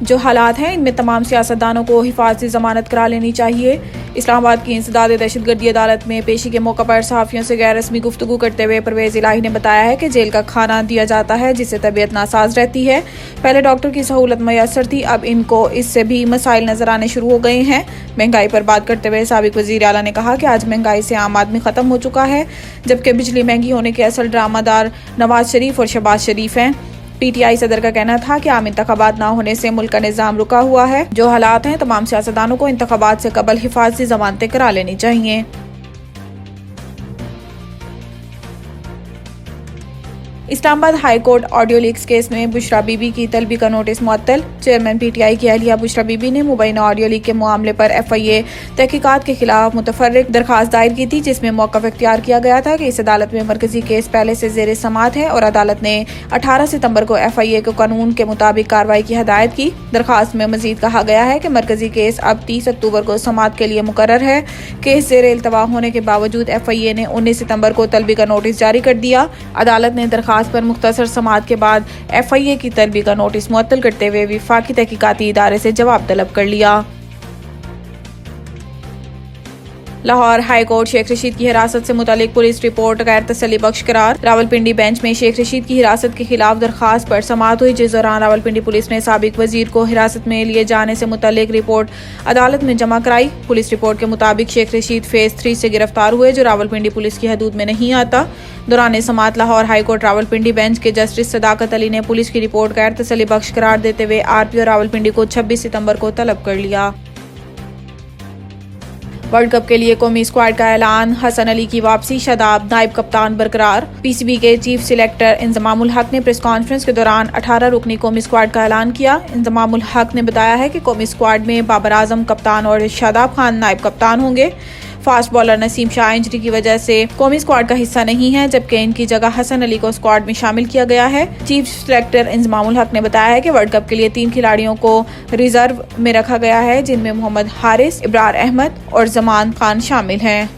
जो हालात हैं इनमें तमाम सियासतदानों को हिफाजती जमानत करा लेनी चाहिए। इस्लामाबाद की इंसदाद दहशतगर्दी अदालत में पेशी के मौके पर सहाफ़ियों से गैर रस्मी गुफ्तगू करते हुए परवेज़ इलाही ने बताया है कि जेल का खाना दिया जाता है जिससे तबीयत नासाज रहती है। पहले डॉक्टर की सहूलत मैसर थी, अब इनको इससे भी मसाइल नजर आने शुरू हो गए हैं। महंगाई पर बात करते हुए साबिक वज़ीर आला ने कहा कि आज महंगाई से आम आदमी ख़त्म हो चुका है, जबकि बिजली महंगी होने के असल ड्रामादार नवाज शरीफ और शहबाज शरीफ हैं। PTI सदर का कहना था कि आम इंतखाबात ना होने से मुल्क का निज़ाम रुका हुआ है। जो हालात हैं तमाम सियासतदानों को इंतखाबात से कबल हिफाजती जमानतें करा लेनी चाहिए। Islamabad high court audio leaks case में बुशरा बीबी की तलबी का नोटिस मुअत्तल। चेयरमैन PTI की अहलिया बुशरा बीबी ने मुबैना ऑडियो लीक के मामले पर FIA तहकीकात के खिलाफ मुतफर्रिक दरखास्त दायर की थी, जिसमें मौक़िफ़ इख्तियार किया गया था कि इस अदालत में मरकजी केस पहले से ज़ेर समाअत है और अदालत ने 18 सितंबर को FIA को कानून के मुताबिक कार्रवाई की हदायत की। दरखास्त में मजीद कहा गया है कि मरकजी केस अब 30 अक्टूबर को समाअत के लिए मुकर्रर है। केस ज़ेर इल्तवा होने के बावजूद FIA ने 19 सितंबर को तलबी का नोटिस जारी कर दिया। अदालत ने दरखास्त पर मुख्तसर समाअत के बाद FIA की तलबी का नोटिस मुअत्तल करते हुए वफाकी तहकीकाती इदारे से जवाब तलब कर लिया। लाहौर हाई कोर्ट शेख रशीद की हिरासत से मुतालिक पुलिस रिपोर्ट गैर तसल्ली बख्श करार। रावलपिंडी बेंच में शेख रशीद की हिरासत के खिलाफ दरखास्त पर समाअत हुई, जिस दौरान रावलपिंडी पुलिस ने साबिक वजीर को हिरासत में लिए जाने से मुतालिक रिपोर्ट अदालत में जमा कराई। पुलिस रिपोर्ट के मुताबिक शेख रशीद फेज 3 से गिरफ्तार हुए, जो रावलपिंडी पुलिस की हदूद में नहीं आता। दौरान समाअत Lahore high court Rawalpindi bench के जस्टिस सदाकत अली ने पुलिस की रिपोर्ट गैर तसल्ली बख्श करार देते हुए RPO रावलपिंडी को 26 सितंबर को तलब कर लिया। वर्ल्ड कप के लिए कौमी स्क्वाड का ऐलान। हसन अली की वापसी, शादाब नायब कप्तान बरकरार। PCB के चीफ सिलेक्टर इंजमामुल हक ने प्रेस कॉन्फ्रेंस के दौरान 18 रुकनी कौमी स्क्वाड का ऐलान किया। इंजमामुल हक ने बताया है कि कौमी स्क्वाड में बाबर आजम कप्तान और शादाब खान नायब कप्तान होंगे। Fast bowler Naseem Shah injury की वजह से कौमी स्क्वाड का हिस्सा नहीं है, जबकि इनकी जगह हसन अली को स्क्वाड में शामिल किया गया है। चीफ सिलेक्टर इंजमामुल हक ने बताया है कि वर्ल्ड कप के लिए 3 खिलाड़ियों को रिजर्व में रखा गया है, जिनमें मोहम्मद हारिस, इब्रार अहमद और जमान खान शामिल हैं।